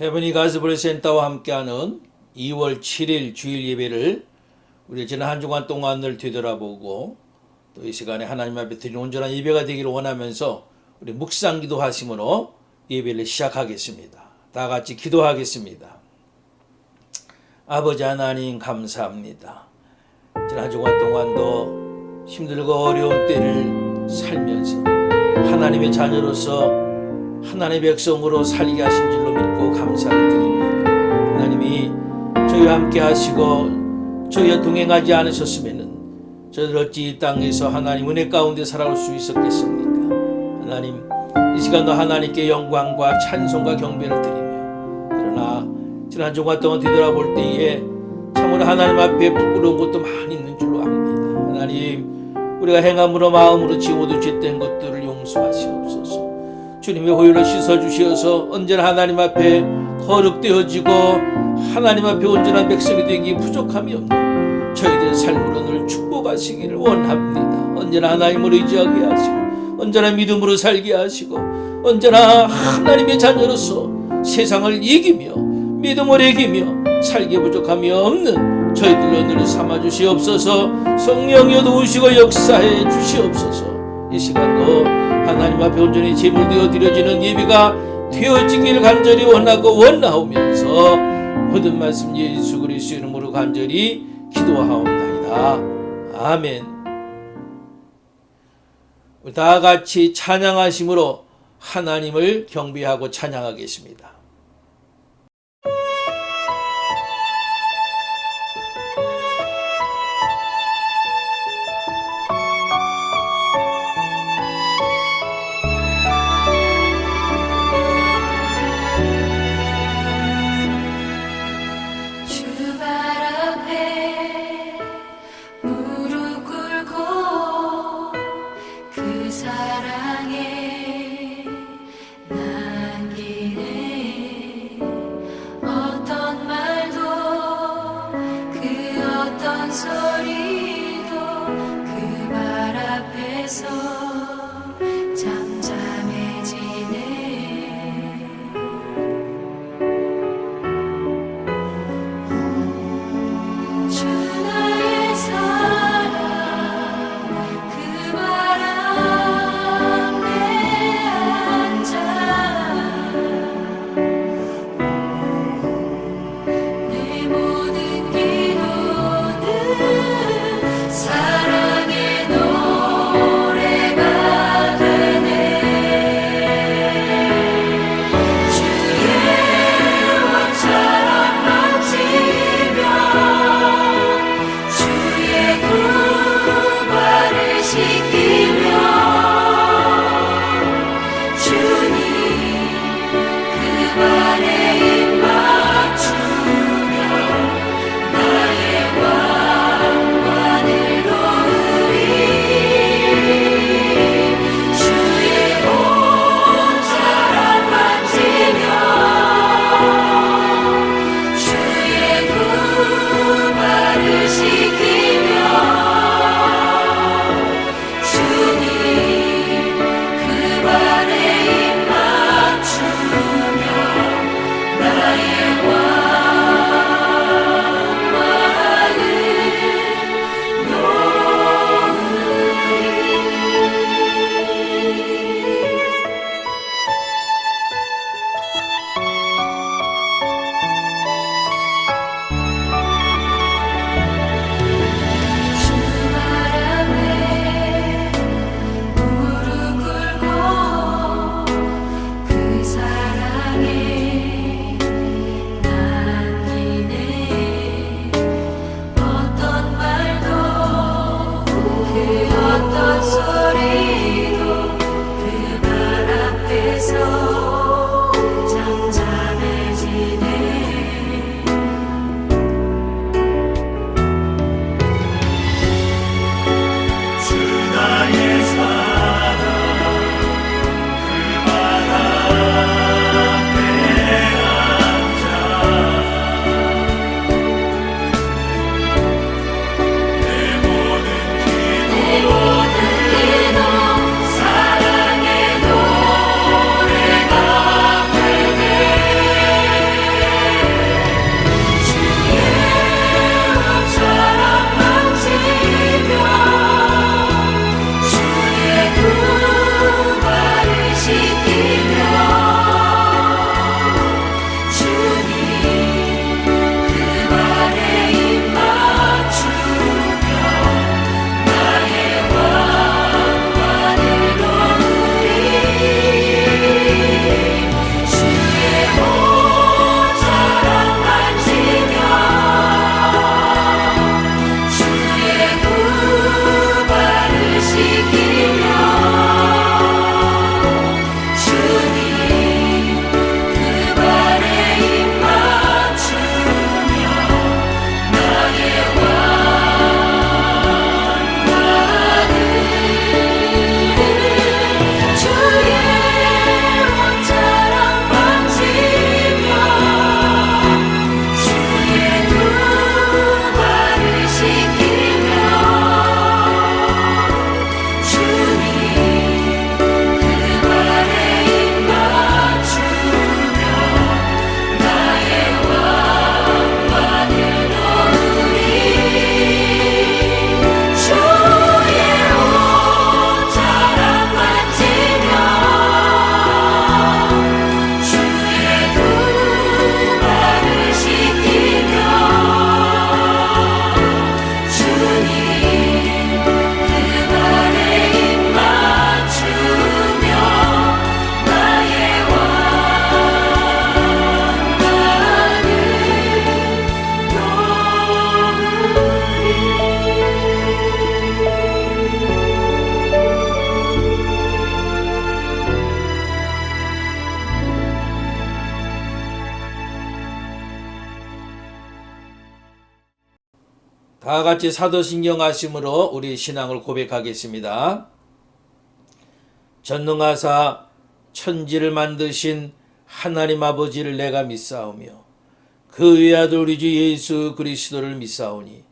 헤브니 가스플 센터와 함께하는 2월 7일 주일 예배를 우리 지난 한 주간 동안을 되돌아보고 또 이 시간에 하나님 앞에 드리는 온전한 예배가 되기를 원하면서 우리 묵상 기도하심으로 예배를 시작하겠습니다. 다 같이 기도하겠습니다. 아버지 하나님 감사합니다. 지난 한 주간 동안도 힘들고 어려운 때를 살면서 하나님의 자녀로서 하나님의 백성으로 살게 하신 줄로 믿고 감사를 드립니다. 하나님이 저희와 함께 하시고 저희와 동행하지 않으셨으면 저희들 어찌 이 땅에서 하나님 은혜 가운데 살아올 수 있었겠습니까? 하나님 이 시간도 하나님께 영광과 찬송과 경배를 드리며 그러나 지난 한 주간 동안 뒤돌아볼 때에 참으로 하나님 앞에 부끄러운 것도 많이 있는 줄로 압니다. 하나님 우리가 행함으로 마음으로 지어도 죄된 것들을 용서하시옵소서. 주님의 호유를 씻어주시어서 언제나 하나님 앞에 거룩되어지고 하나님 앞에 온전한 백성이 되기 부족함이 없는 저희들의 삶으로 늘 축복하시기를 원합니다. 언제나 하나님을 의지하게 하시고 언제나 믿음으로 살게 하시고 언제나 하나님의 자녀로서 세상을 이기며 믿음을 이기며 살기 부족함이 없는 저희들로 늘 삼아주시옵소서. 성령이여 도우시고 역사해 주시옵소서. 이 시간도 하나님 앞에 온전히 제물되어 드려지는 예배가 되어지기를 간절히 원하고 원하오면서 모든 말씀 예수 그리스도 이름으로 간절히 기도하옵나이다. 아멘. 다 같이 찬양하심으로 하나님을 경배하고 찬양하겠습니다. 사랑에 남기네 다 같이 사도신경 하심으로 우리 신앙을 고백하겠습니다. 전능하사 천지를 만드신 하나님 아버지를 내가 믿사오며 그 외아들 우리 주 예수 그리스도를 믿사오니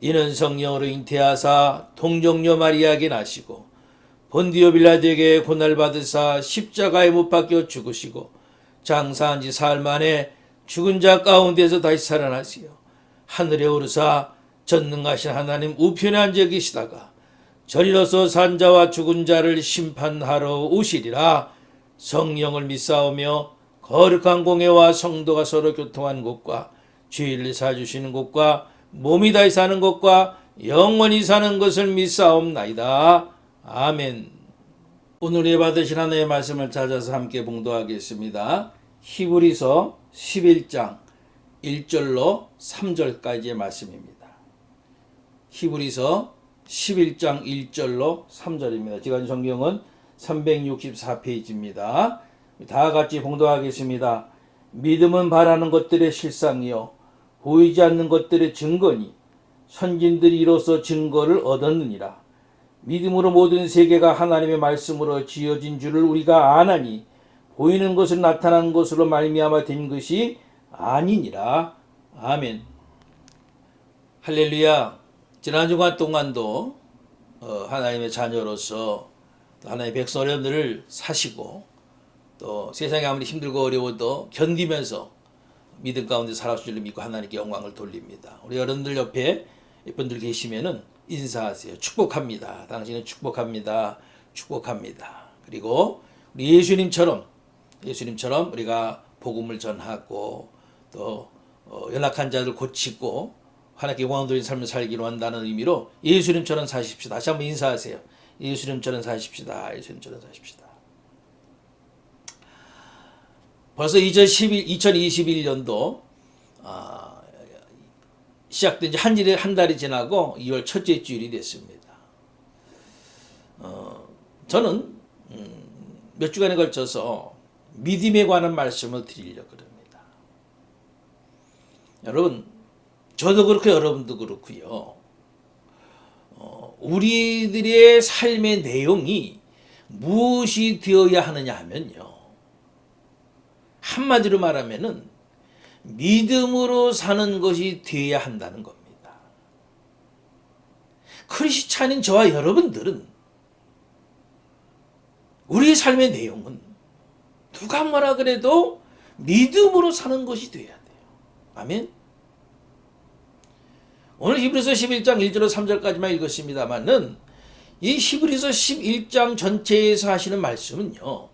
이는 성령으로 잉태하사 동정녀 마리아에게 나시고 본디오 빌라도에게 고날 받으사 십자가에 못 박혀 죽으시고 장사한 지 사흘 만에 죽은 자 가운데서 다시 살아나시어 하늘에 오르사 전능하신 하나님 우편에 앉아 계시다가 저리로서 산 자와 죽은 자를 심판하러 오시리라. 성령을 믿사오며 거룩한 공회와 성도가 서로 교통한 곳과 죄를 사주시는 곳과 몸이 다시 사는 것과 영원히 사는 것을 믿사옵나이다. 아멘. 오늘 받으신 하나님의 말씀을 찾아서 함께 봉독하겠습니다. 히브리서 11장 1절로 3절까지의 말씀입니다. 히브리서 11장 1절로 3절입니다. 지간 성경은 364페이지입니다. 다 같이 봉독하겠습니다. 믿음은 바라는 것들의 실상이요 보이지 않는 것들의 증거니 선진들이 이로써 증거를 얻었느니라. 믿음으로 모든 세계가 하나님의 말씀으로 지어진 줄을 우리가 아나니 보이는 것은 나타난 것으로 말미암아 된 것이 아니니라. 아멘. 할렐루야. 지난 주간 동안도 하나님의 자녀로서 하나님의 백성 여러분들을 사시고 또 세상이 아무리 힘들고 어려워도 견디면서 믿음 가운데 살아올 줄을 믿고 하나님께 영광을 돌립니다. 우리 여러분들 옆에 분들 계시면은 인사하세요. 축복합니다. 당신은 축복합니다. 축복합니다. 그리고 우리 예수님처럼 우리가 복음을 전하고 또 연약한 자들 고치고 하나님께 영광 돌리는 삶을 살기로 한다는 의미로 예수님처럼 사십시다. 다시 한번 인사하세요. 예수님처럼 사십시다. 예수님처럼 사십시다. 벌써 2021년도 시작된 지 한 달이 지나고 2월 첫째 주일이 됐습니다. 저는 몇 주간에 걸쳐서 믿음에 관한 말씀을 드리려고 합니다. 여러분, 저도 그렇고 여러분도 그렇고요. 우리들의 삶의 내용이 무엇이 되어야 하느냐 하면요. 한마디로 말하면은 믿음으로 사는 것이 되어야 한다는 겁니다. 크리스찬인 저와 여러분들은 우리의 삶의 내용은 누가 뭐라 그래도 믿음으로 사는 것이 되어야 돼요. 아멘. 오늘 히브리서 11장 1절로 3절까지만 읽었습니다만은 이 히브리서 11장 전체에서 하시는 말씀은요.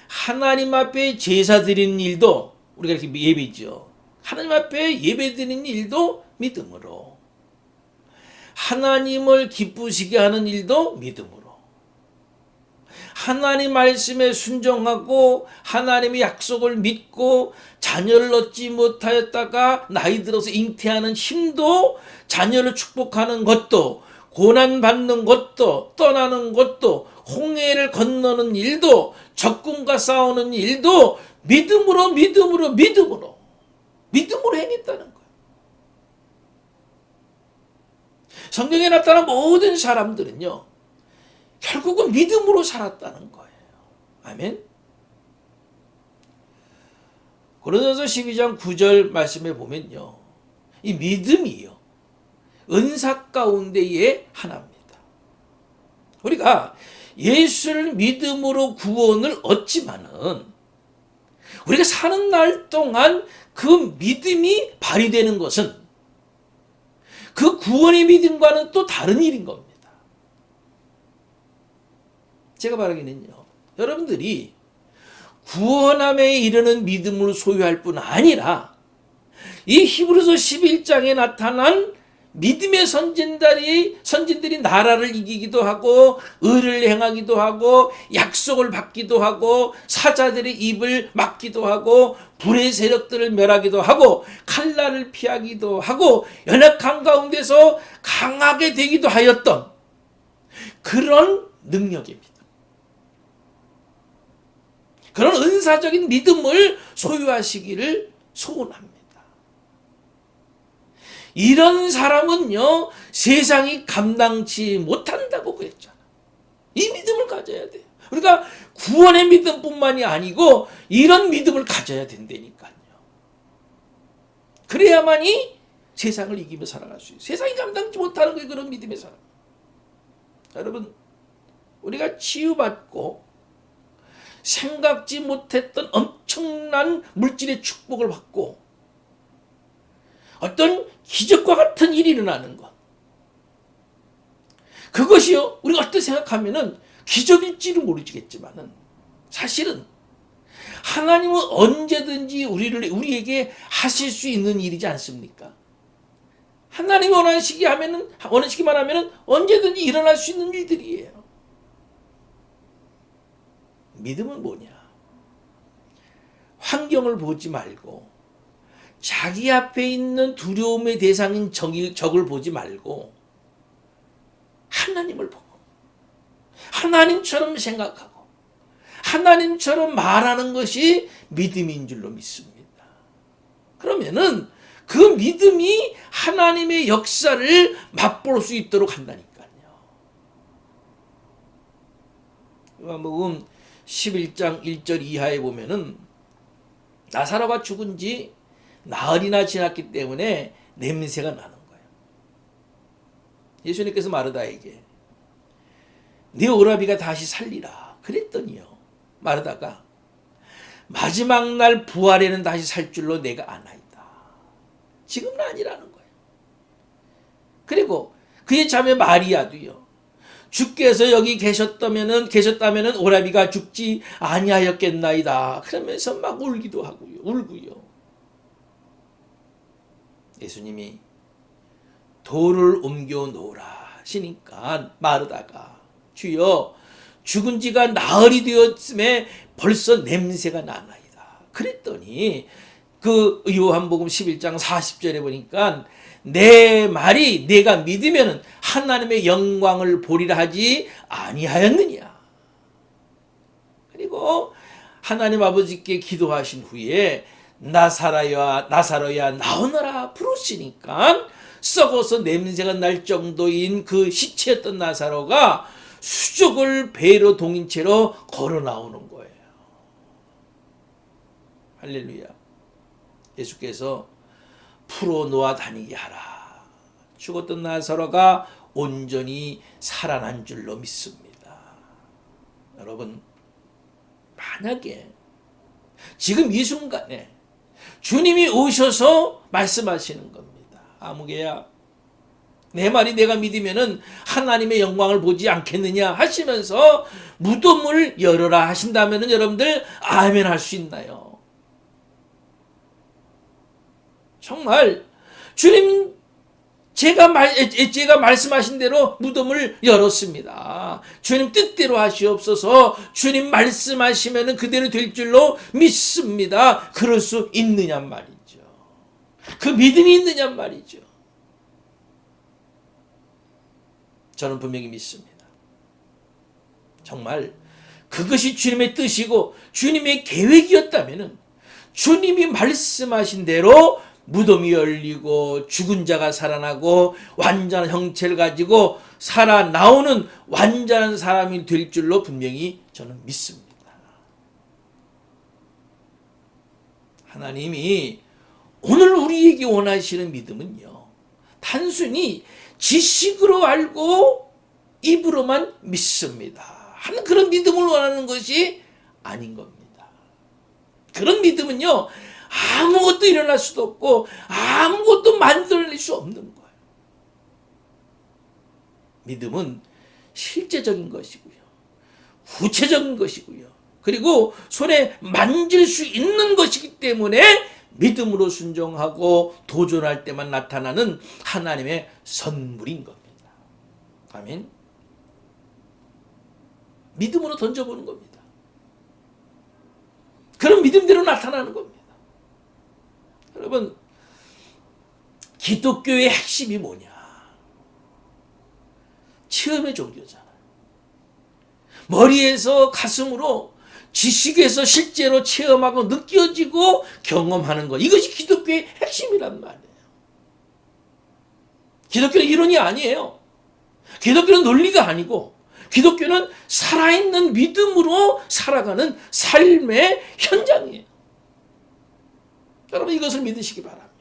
하나님 앞에 제사 드리는 일도 우리가 이렇게 예배죠. 하나님 앞에 예배 드리는 일도 믿음으로. 하나님을 기쁘시게 하는 일도 믿음으로. 하나님 말씀에 순종하고 하나님의 약속을 믿고 자녀를 얻지 못하였다가 나이 들어서 잉태하는 힘도 자녀를 축복하는 것도 고난받는 것도 떠나는 것도 홍해를 건너는 일도 적군과 싸우는 일도 믿음으로 행했다는 거예요. 성경에 나타난 모든 사람들은요. 결국은 믿음으로 살았다는 거예요. 아멘. 고린도서 12장 9절 말씀에 보면요. 이 믿음이요. 은사 가운데의 하나입니다. 우리가 예수를 믿음으로 구원을 얻지만은 우리가 사는 날 동안 그 믿음이 발휘되는 것은 그 구원의 믿음과는 또 다른 일인 겁니다. 제가 말하기는요. 여러분들이 구원함에 이르는 믿음을 소유할 뿐 아니라 이 히브리서 11장에 나타난 믿음의 선진들이 나라를 이기기도 하고 의를 행하기도 하고 약속을 받기도 하고 사자들의 입을 막기도 하고 불의 세력들을 멸하기도 하고 칼날을 피하기도 하고 연약한 가운데서 강하게 되기도 하였던 그런 능력입니다. 그런 은사적인 믿음을 소유하시기를 소원합니다. 이런 사람은요, 세상이 감당치 못한다고 그랬잖아. 이 믿음을 가져야 돼요. 그러니까 구원의 믿음뿐만이 아니고 이런 믿음을 가져야 된다니까요. 그래야만이 세상을 이기며 살아갈 수 있어요. 세상이 감당치 못하는 게 그런 믿음의 사람. 여러분, 우리가 치유받고 생각지 못했던 엄청난 물질의 축복을 받고 어떤 기적과 같은 일이 일어나는 것, 그것이요, 우리가 어떻게 생각하면은 기적일지는 모르겠지만은 사실은 하나님은 언제든지 우리에게 하실 수 있는 일이지 않습니까? 하나님이 원하시기만 하면은 언제든지 일어날 수 있는 일들이에요. 믿음은 뭐냐? 환경을 보지 말고 자기 앞에 있는 두려움의 대상인 적을 보지 말고 하나님을 보고 하나님처럼 생각하고 하나님처럼 말하는 것이 믿음인 줄로 믿습니다. 그러면은 그 믿음이 하나님의 역사를 맛볼 수 있도록 한다니까요. 요한복음 11장 1절 이하에 보면은 나사로가 죽은 지 나흘이나 지났기 때문에 냄새가 나는 거예요. 예수님께서 마르다에게 네 오라비가 다시 살리라 그랬더니요, 마르다가 마지막 날 부활에는 다시 살 줄로 내가 아나이다. 지금은 아니라는 거예요. 그리고 그의 자매 마리아도요, 주께서 여기 계셨다면은 오라비가 죽지 아니하였겠나이다. 그러면서 막 울고요. 예수님이 돌을 옮겨 놓으라 하시니까 마르다가 주여 죽은 지가 나흘이 되었음에 벌써 냄새가 나나이다. 그랬더니 그 요한복음 11장 40절에 보니까 내 말이 내가 믿으면 하나님의 영광을 보리라 하지 아니하였느냐. 그리고 하나님 아버지께 기도하신 후에 나사로야 나오너라 부르시니까 썩어서 냄새가 날 정도인 그 시체였던 나사로가 수족을 배로 동인 채로 걸어 나오는 거예요. 할렐루야. 예수께서 풀어 놓아 다니게 하라. 죽었던 나사로가 온전히 살아난 줄로 믿습니다. 여러분, 만약에 지금 이 순간에 주님이 오셔서 말씀하시는 겁니다. 아무개야, 내 말이 내가 믿으면은 하나님의 영광을 보지 않겠느냐 하시면서 무덤을 열어라 하신다면은 여러분들 아멘 할 수 있나요? 정말 주님 제가 말씀하신 대로 무덤을 열었습니다. 주님 뜻대로 하시옵소서. 주님 말씀하시면 그대로 될 줄로 믿습니다. 그럴 수 있느냐 말이죠. 그 믿음이 있느냐 말이죠. 저는 분명히 믿습니다. 정말 그것이 주님의 뜻이고 주님의 계획이었다면 주님이 말씀하신 대로 무덤이 열리고 죽은 자가 살아나고 완전한 형체를 가지고 살아나오는 완전한 사람이 될 줄로 분명히 저는 믿습니다. 하나님이 오늘 우리에게 원하시는 믿음은요, 단순히 지식으로 알고 입으로만 믿습니다 하는 그런 믿음을 원하는 것이 아닌 겁니다. 그런 믿음은요, 아무것도 일어날 수도 없고 아무것도 만들어낼 수 없는 거예요. 믿음은 실제적인 것이고요, 구체적인 것이고요, 그리고 손에 만질 수 있는 것이기 때문에 믿음으로 순종하고 도전할 때만 나타나는 하나님의 선물인 겁니다. 아멘. 믿음으로 던져보는 겁니다. 그런 믿음대로 나타나는 겁니다. 여러분, 기독교의 핵심이 뭐냐? 체험의 종교잖아요. 머리에서 가슴으로 지식에서 실제로 체험하고 느껴지고 경험하는 것, 이것이 기독교의 핵심이란 말이에요. 기독교는 이론이 아니에요. 기독교는 논리가 아니고 기독교는 살아있는 믿음으로 살아가는 삶의 현장이에요. 여러분 이것을 믿으시기 바랍니다.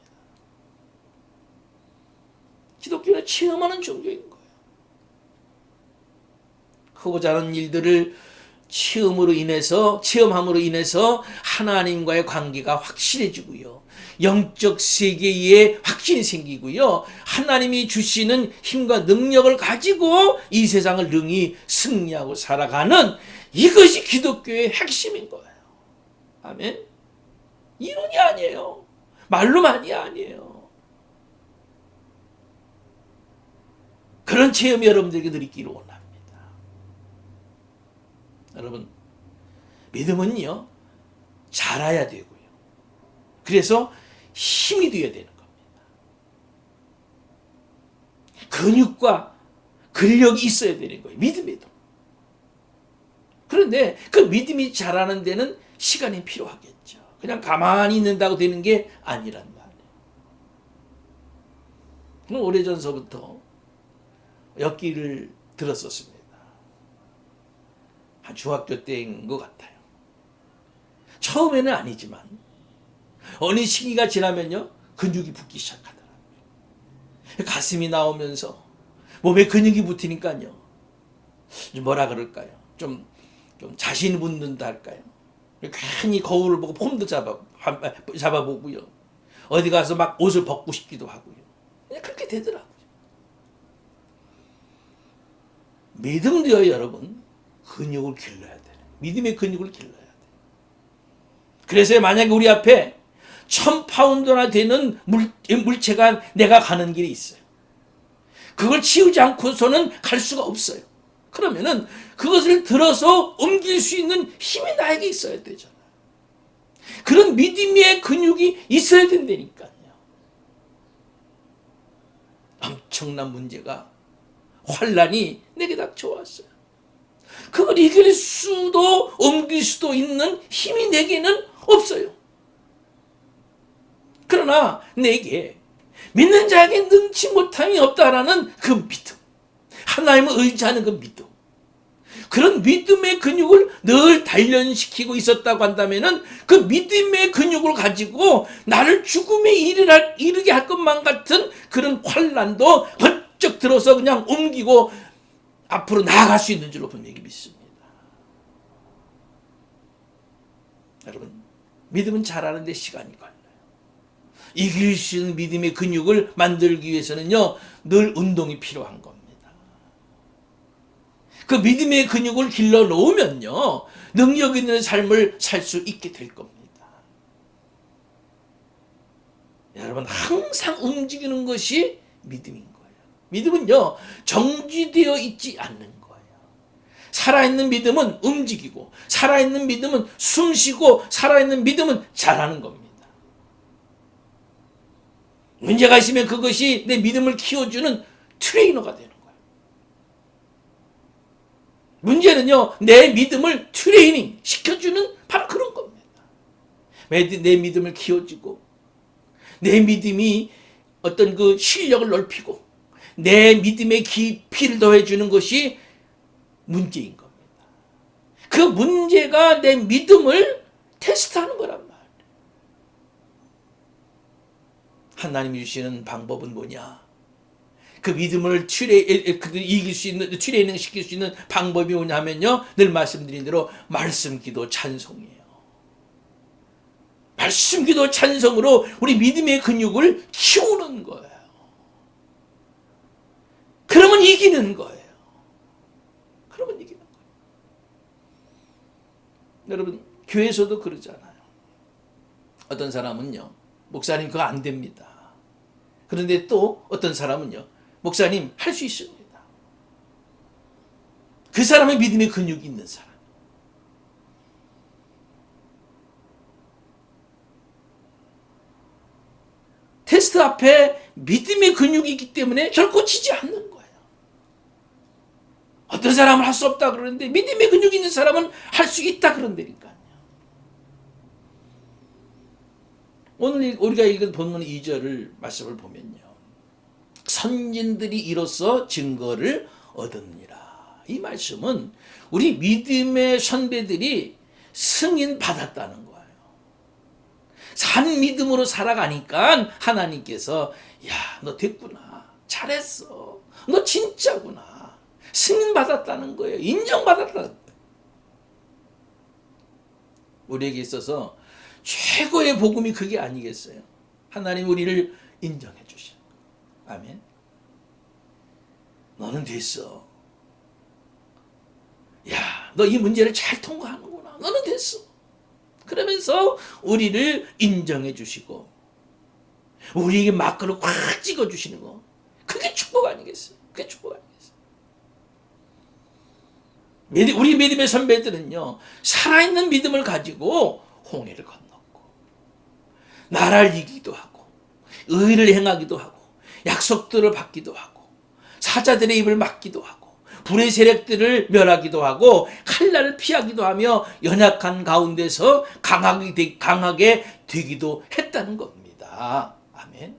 기독교는 체험하는 종교인 거예요. 크고자 하는 일들을 체험함으로 인해서 하나님과의 관계가 확실해지고요. 영적 세계에 확신이 생기고요. 하나님이 주시는 힘과 능력을 가지고 이 세상을 능히 승리하고 살아가는 이것이 기독교의 핵심인 거예요. 아멘. 이론이 아니에요. 말로만이 아니에요. 그런 체험이 여러분들에게 늘 있기를 원합니다. 여러분, 믿음은요, 자라야 되고요. 그래서 힘이 되어야 되는 겁니다. 근육과 근력이 있어야 되는 거예요. 믿음에도. 그런데 그 믿음이 자라는 데는 시간이 필요하겠죠. 그냥 가만히 있는다고 되는 게 아니란 말이에요. 오래전서부터 엿기를 들었었습니다. 한 중학교 때인 것 같아요. 처음에는 아니지만 어느 시기가 지나면요 근육이 붙기 시작하더라고요. 가슴이 나오면서 몸에 근육이 붙으니까요 뭐라 그럴까요? 좀 자신 붙는다 할까요? 괜히 거울을 보고 폼도 잡아보고요. 어디 가서 막 옷을 벗고 싶기도 하고요. 그냥 그렇게 되더라고요. 믿음도요 여러분 근육을 길러야 돼요. 믿음의 근육을 길러야 돼요. 그래서 만약에 우리 앞에 1000파운드나 되는 물체가 내가 가는 길이 있어요. 그걸 치우지 않고서는 갈 수가 없어요. 그러면은 그것을 들어서 옮길 수 있는 힘이 나에게 있어야 되잖아요. 그런 믿음의 근육이 있어야 된다니까요. 엄청난 문제가 환란이 내게 닥쳐왔어요. 그걸 이길 수도 옮길 수도 있는 힘이 내게는 없어요. 그러나 내게 믿는 자에게 능치 못함이 없다라는 그 믿음, 하나님을 의지하는 그 믿음, 그런 믿음의 근육을 늘 단련시키고 있었다고 한다면은 그 믿음의 근육을 가지고 나를 죽음에 이르게 할 것만 같은 그런 환란도 번쩍 들어서 그냥 옮기고 앞으로 나아갈 수 있는 줄로 분명히 믿습니다. 여러분, 믿음은 자라는 데 시간이 걸려요. 이길 수 있는 믿음의 근육을 만들기 위해서는요, 늘 운동이 필요한 겁니다. 그 믿음의 근육을 길러 놓으면요, 능력 있는 삶을 살 수 있게 될 겁니다. 여러분, 항상 움직이는 것이 믿음인 거예요. 믿음은요, 정지되어 있지 않는 거예요. 살아있는 믿음은 움직이고, 살아있는 믿음은 숨쉬고, 살아있는 믿음은 자라는 겁니다. 문제가 있으면 그것이 내 믿음을 키워주는 트레이너가 되는 거예요. 문제는요, 내 믿음을 트레이닝 시켜주는 바로 그런 겁니다. 내 믿음을 키워주고, 내 믿음이 어떤 그 실력을 넓히고, 내 믿음의 깊이를 더해주는 것이 문제인 겁니다. 그 문제가 내 믿음을 테스트하는 거란 말이에요. 하나님이 주시는 방법은 뭐냐? 그 믿음을 이길 수 있는, 트레이닝 시킬 수 있는 방법이 뭐냐 하면요, 늘 말씀드린 대로 말씀, 기도, 찬송이에요. 말씀, 기도, 찬송으로 우리 믿음의 근육을 키우는 거예요. 그러면 이기는 거예요. 그러면 이기는 거예요. 여러분, 교회에서도 그러잖아요. 어떤 사람은요, 목사님 그거 안 됩니다. 그런데 또 어떤 사람은요, 목사님 할 수 있습니다. 그 사람의 믿음의 근육이 있는 사람. 테스트 앞에 믿음의 근육이 있기 때문에 결코 지지 않는 거예요. 어떤 사람은 할 수 없다 그러는데 믿음의 근육이 있는 사람은 할 수 있다 그런다니까요. 오늘 우리가 읽은 본문 2절을 말씀을 보면요, 선진들이 이로써 증거를 얻었느니라. 이 말씀은 우리 믿음의 선배들이 승인 받았다는 거예요. 산 믿음으로 살아가니까 하나님께서 야, 너 됐구나. 잘했어. 너 진짜구나. 승인 받았다는 거예요. 인정받았다는 거예요. 우리에게 있어서 최고의 복음이 그게 아니겠어요? 하나님 우리를 인정해 주시는 거예요. 아멘. 너는 됐어. 야, 너 이 문제를 잘 통과하는구나. 너는 됐어. 그러면서 우리를 인정해 주시고 우리에게 마크를 꽉 찍어 주시는 거. 그게 축복 아니겠어요? 그게 축복 아니겠어요? 우리 믿음의 선배들은요, 살아있는 믿음을 가지고 홍해를 건넜고 나라를 이기기도 하고 의를 행하기도 하고 약속들을 받기도 하고 사자들의 입을 막기도 하고 불의 세력들을 멸하기도 하고 칼날을 피하기도 하며 연약한 가운데서 강하게 되기도 했다는 겁니다. 아멘.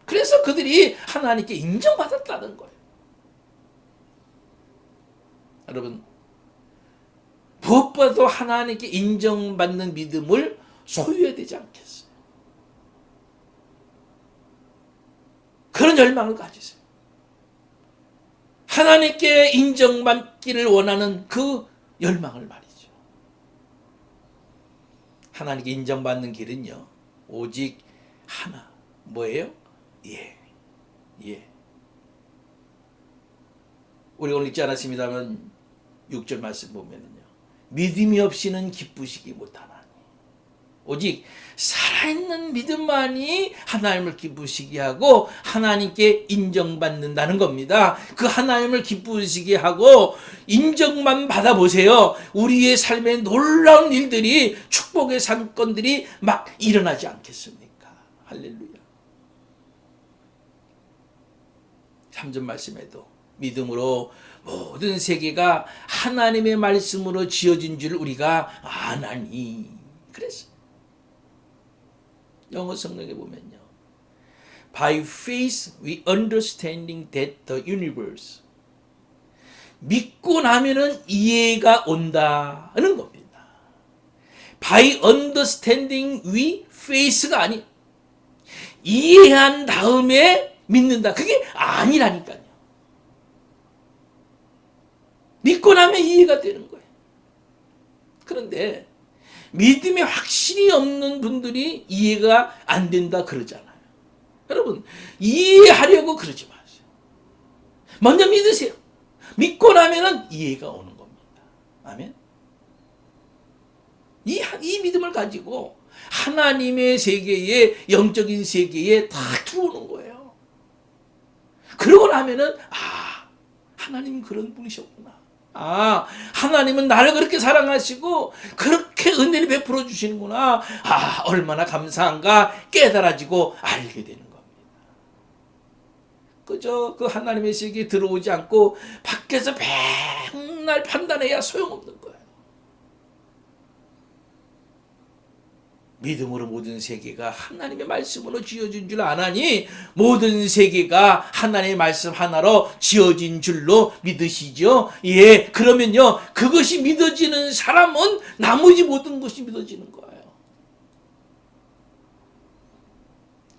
그래서 그들이 하나님께 인정받았다는 거예요. 여러분, 무엇보다도 하나님께 인정받는 믿음을 소유해야 되지 않겠어요? 그런 열망을 가지세요. 하나님께 인정받기를 원하는 그 열망을 말이죠. 하나님께 인정받는 길은요, 오직 하나. 뭐예요? 예. 우리 오늘 읽지 않았습니다만 6절 말씀 보면은요, 믿음이 없이는 기쁘시기 못하나니. 오직 살아있는 믿음만이 하나님을 기쁘시게 하고 하나님께 인정받는다는 겁니다. 그 하나님을 기쁘시게 하고 인정만 받아보세요. 우리의 삶에 놀라운 일들이, 축복의 사건들이 막 일어나지 않겠습니까? 할렐루야. 3절 말씀에도 믿음으로 모든 세계가 하나님의 말씀으로 지어진 줄 우리가 아나니. 그랬어요. 영어 성경에 보면요, By faith we understanding that the universe. 믿고 나면은 이해가 온다는 겁니다. By understanding we faith가 아니, 이해한 다음에 믿는다. 그게 아니라니까요. 믿고 나면 이해가 되는 거예요. 그런데 믿음이 확신이 없는 분들이 이해가 안 된다 그러잖아요. 여러분, 이해하려고 그러지 마세요. 먼저 믿으세요. 믿고 나면은 이해가 오는 겁니다. 아멘. 이 믿음을 가지고 하나님의 세계에, 영적인 세계에 다 들어오는 거예요. 그러고 나면은 하나님 그런 분이셨구나. 하나님은 나를 그렇게 사랑하시고 그렇게 은혜를 베풀어 주시는구나. 얼마나 감사한가 깨달아지고 알게 되는 겁니다. 그저 그 하나님의 세계에 들어오지 않고 밖에서 맨날 판단해야 소용없는 거예요. 믿음으로 모든 세계가 하나님의 말씀으로 지어진 줄 아나니, 모든 세계가 하나님의 말씀 하나로 지어진 줄로 믿으시죠? 예, 그러면요, 그것이 믿어지는 사람은 나머지 모든 것이 믿어지는 거예요.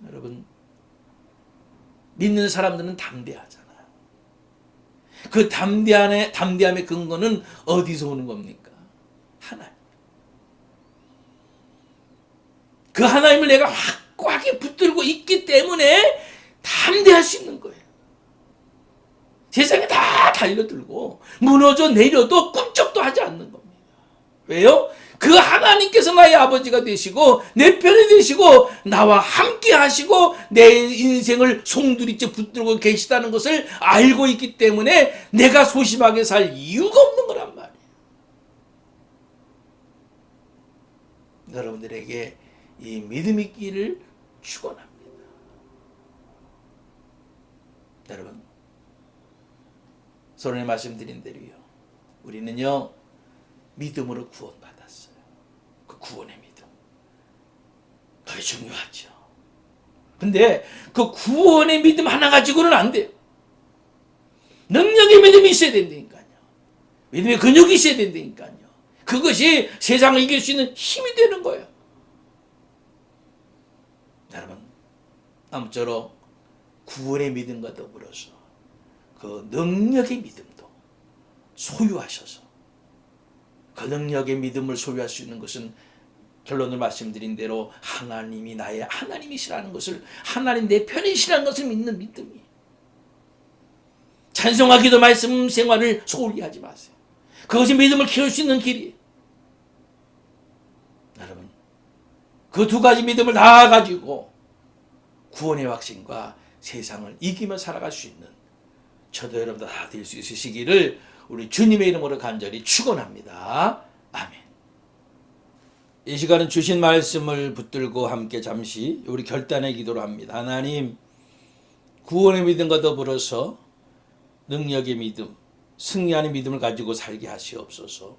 여러분, 믿는 사람들은 담대하잖아요. 그 담대함의 근거는 어디서 오는 겁니까? 하나님. 그 하나님을 내가 확고하게 붙들고 있기 때문에 담대할 수 있는 거예요. 세상에 다 달려들고 무너져 내려도 꿈쩍도 하지 않는 겁니다. 왜요? 그 하나님께서 나의 아버지가 되시고 내 편이 되시고 나와 함께 하시고 내 인생을 송두리째 붙들고 계시다는 것을 알고 있기 때문에 내가 소심하게 살 이유가 없는 거란 말이에요. 여러분들에게 이 믿음 있기를 축원합니다. 여러분, 서론에 말씀드린 대로요, 우리는요 믿음으로 구원받았어요. 그 구원의 믿음, 그게 중요하죠. 근데 그 구원의 믿음 하나 가지고는 안 돼요. 능력의 믿음이 있어야 된다니까요. 믿음의 근육이 있어야 된다니까요. 그것이 세상을 이길 수 있는 힘이 되는 거예요. 여러분, 아무쪼록 구원의 믿음과 더불어서 그 능력의 믿음도 소유하셔서, 그 능력의 믿음을 소유할 수 있는 것은 결론을 말씀드린 대로 하나님이 나의 하나님이시라는 것을, 하나님 내 편이시라는 것을 믿는 믿음이에요. 찬송과 기도 말씀 생활을 소홀히 하지 마세요. 그것이 믿음을 키울 수 있는 길이에요. 여러분, 그 두 가지 믿음을 다 가지고 구원의 확신과 세상을 이기며 살아갈 수 있는 저도 여러분도 다 될 수 있으시기를 우리 주님의 이름으로 간절히 축원합니다. 아멘. 이 시간은 주신 말씀을 붙들고 함께 잠시 우리 결단의 기도를 합니다. 하나님, 구원의 믿음과 더불어서 능력의 믿음, 승리하는 믿음을 가지고 살게 하시옵소서.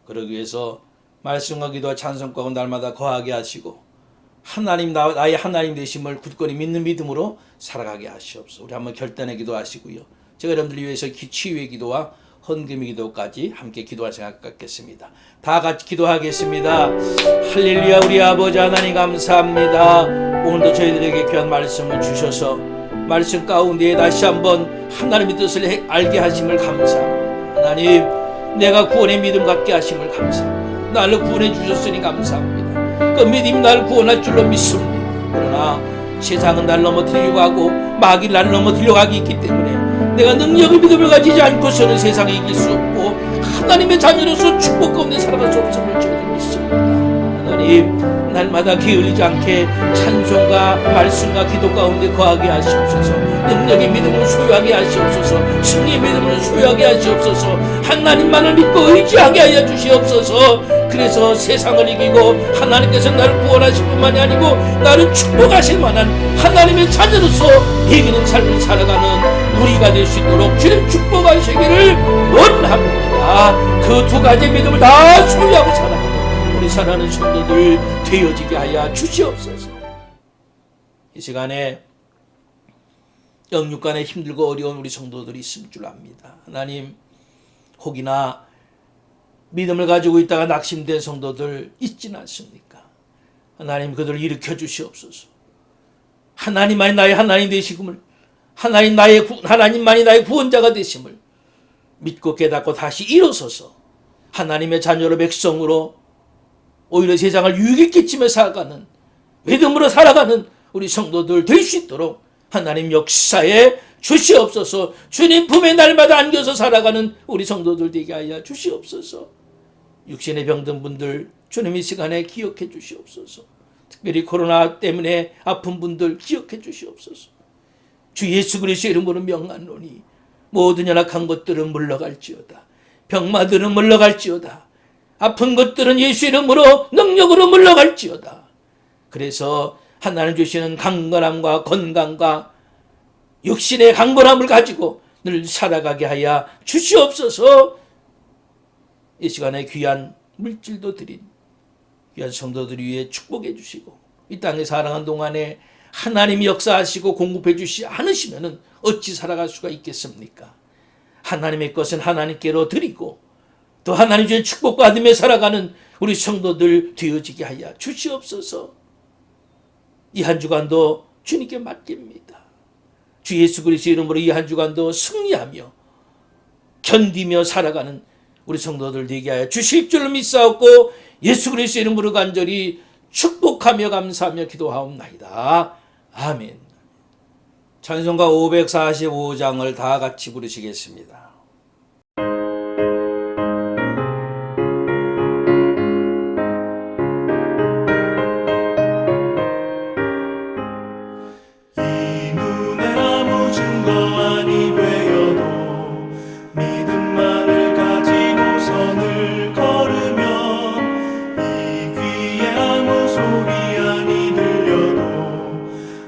그러기 위해서 말씀과 기도와 찬송과 날마다 거하게 하시고 하나님, 나의 하나님 되심을 굳건히 믿는 믿음으로 살아가게 하시옵소서. 우리 한번 결단의 기도하시고요. 제가 여러분들 위해서 치유의 기도와 헌금의 기도까지 함께 기도할 생각 갖겠습니다. 다 같이 기도하겠습니다. 할렐루야. 우리 아버지 하나님 감사합니다. 오늘도 저희들에게 귀한 말씀을 주셔서 말씀 가운데 다시 한번 하나님의 뜻을 알게 하심을 감사합니다. 하나님, 내가 구원의 믿음 갖게 하심을 감사합니다. 나를 구원해 주셨으니 감사합니다. 그 믿음이 나를 구원할 줄로 믿습니다. 그러나 세상은 나를 넘어뜨리려고 하고 마귀는 나를 넘어뜨리려고 하기 있기 때문에 내가 능력의 믿음을 가지지 않고서는 세상에 이길 수 없고 하나님의 자녀로서 축복 가운데 살아갈 수 없음을 저희들 믿습니다. 하나님, 날마다 게을리지 않게 찬송과 말씀과 기도 가운데 거하게 하시옵소서. 능력의 믿음을 소유하게 하시옵소서. 승리의 믿음을 소유하게 하시옵소서. 하나님만을 믿고 의지하게 하여 주시옵소서. 그래서 세상을 이기고 하나님께서 나를 구원하실 뿐만이 아니고 나를 축복하실 만한 하나님의 자녀로서 이기는 삶을 살아가는 우리가 될 수 있도록 주님 축복하시기를 원합니다. 그 두 가지 믿음을 다 소유하고 살아가는 우리 사랑하는 성도들 되어지게 하여 주시옵소서. 이 시간에 영육간에 힘들고 어려운 우리 성도들이 있을 줄 압니다. 하나님, 혹이나 믿음을 가지고 있다가 낙심된 성도들 있지는 않습니까? 하나님, 그들을 일으켜 주시옵소서. 하나님만이 나의 하나님 되시금을, 하나님만이 나의 구원자가 되심을 믿고 깨닫고 다시 일어서서 하나님의 자녀로 백성으로 오히려 세상을 유익에 끼치며 살아가는, 믿음으로 살아가는 우리 성도들 될 수 있도록 하나님 역사에 주시옵소서. 주님 품에 날마다 안겨서 살아가는 우리 성도들 되게 하여 주시옵소서. 육신의 병든 분들 주님 이 시간에 기억해 주시옵소서. 특별히 코로나 때문에 아픈 분들 기억해 주시옵소서. 주 예수 그리스도의 이름으로 명하노니 모든 연약한 것들은 물러갈지어다. 병마들은 물러갈지어다. 아픈 것들은 예수 이름으로 능력으로 물러갈지어다. 그래서 하나님 주시는 강건함과 건강과 육신의 강건함을 가지고 늘 살아가게 하여 주시옵소서. 이 시간에 귀한 물질도 드린 귀한 성도들 위해 축복해 주시고 이 땅에 살아가는 동안에 하나님이 역사하시고 공급해 주시지 않으시면 어찌 살아갈 수가 있겠습니까? 하나님의 것은 하나님께로 드리고 또 하나님 주의 축복받으며 살아가는 우리 성도들 되어지게 하여 주시옵소서. 이 한 주간도 주님께 맡깁니다. 주 예수 그리스도 이름으로 이 한 주간도 승리하며 견디며 살아가는 우리 성도들 되게 하여 주실 줄을 믿사옵고 예수 그리스도 이름으로 간절히 축복하며 감사하며 기도하옵나이다. 아멘. 찬송가 545장을 다 같이 부르시겠습니다.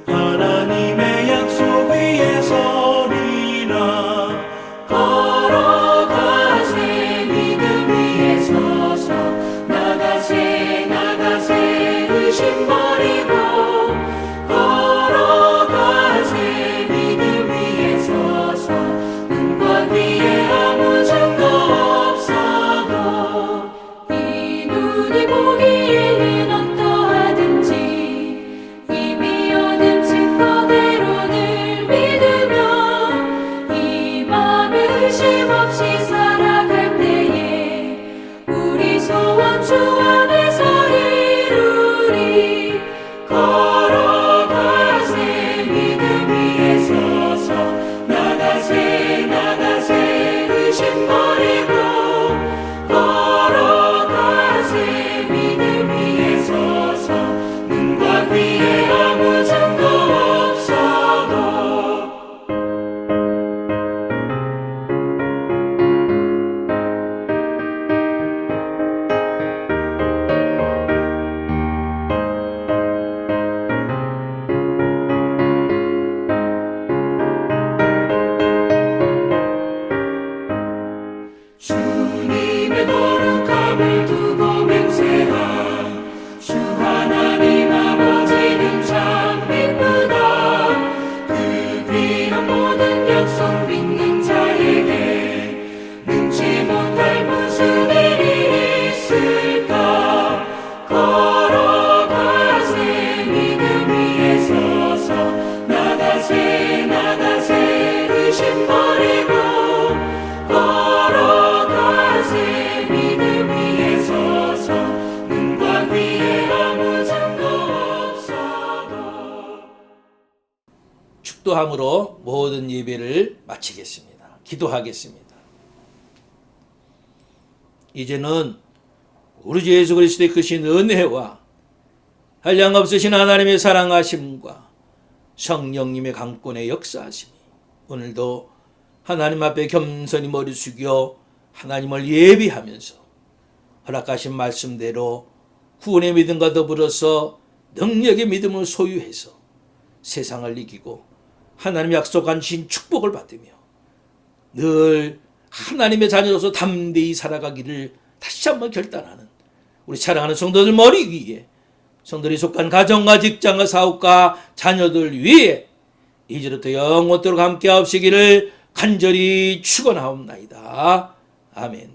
하나님의 약속 위에 서리라. 축도함으로 모든 예배를 마치겠습니다. 기도하겠습니다. 이제는 우리 주 예수 그리스도의 크신 은혜와 한량없으신 하나님의 사랑하심과 성령님의 강권의 역사하심이 오늘도 하나님 앞에 겸손히 머리 숙여 하나님을 예비하면서 허락하신 말씀대로 구원의 믿음과 더불어서 능력의 믿음을 소유해서 세상을 이기고 하나님이 약속한 신 축복을 받으며 늘 하나님의 자녀로서 담대히 살아가기를 다시 한번 결단하는 우리 사랑하는 성도들 머리 위에, 성도들이 속한 가정과 직장과 사업과 자녀들 위에 이제부터 영원토록 함께 하옵시기를 간절히 축원하옵나이다. 아멘.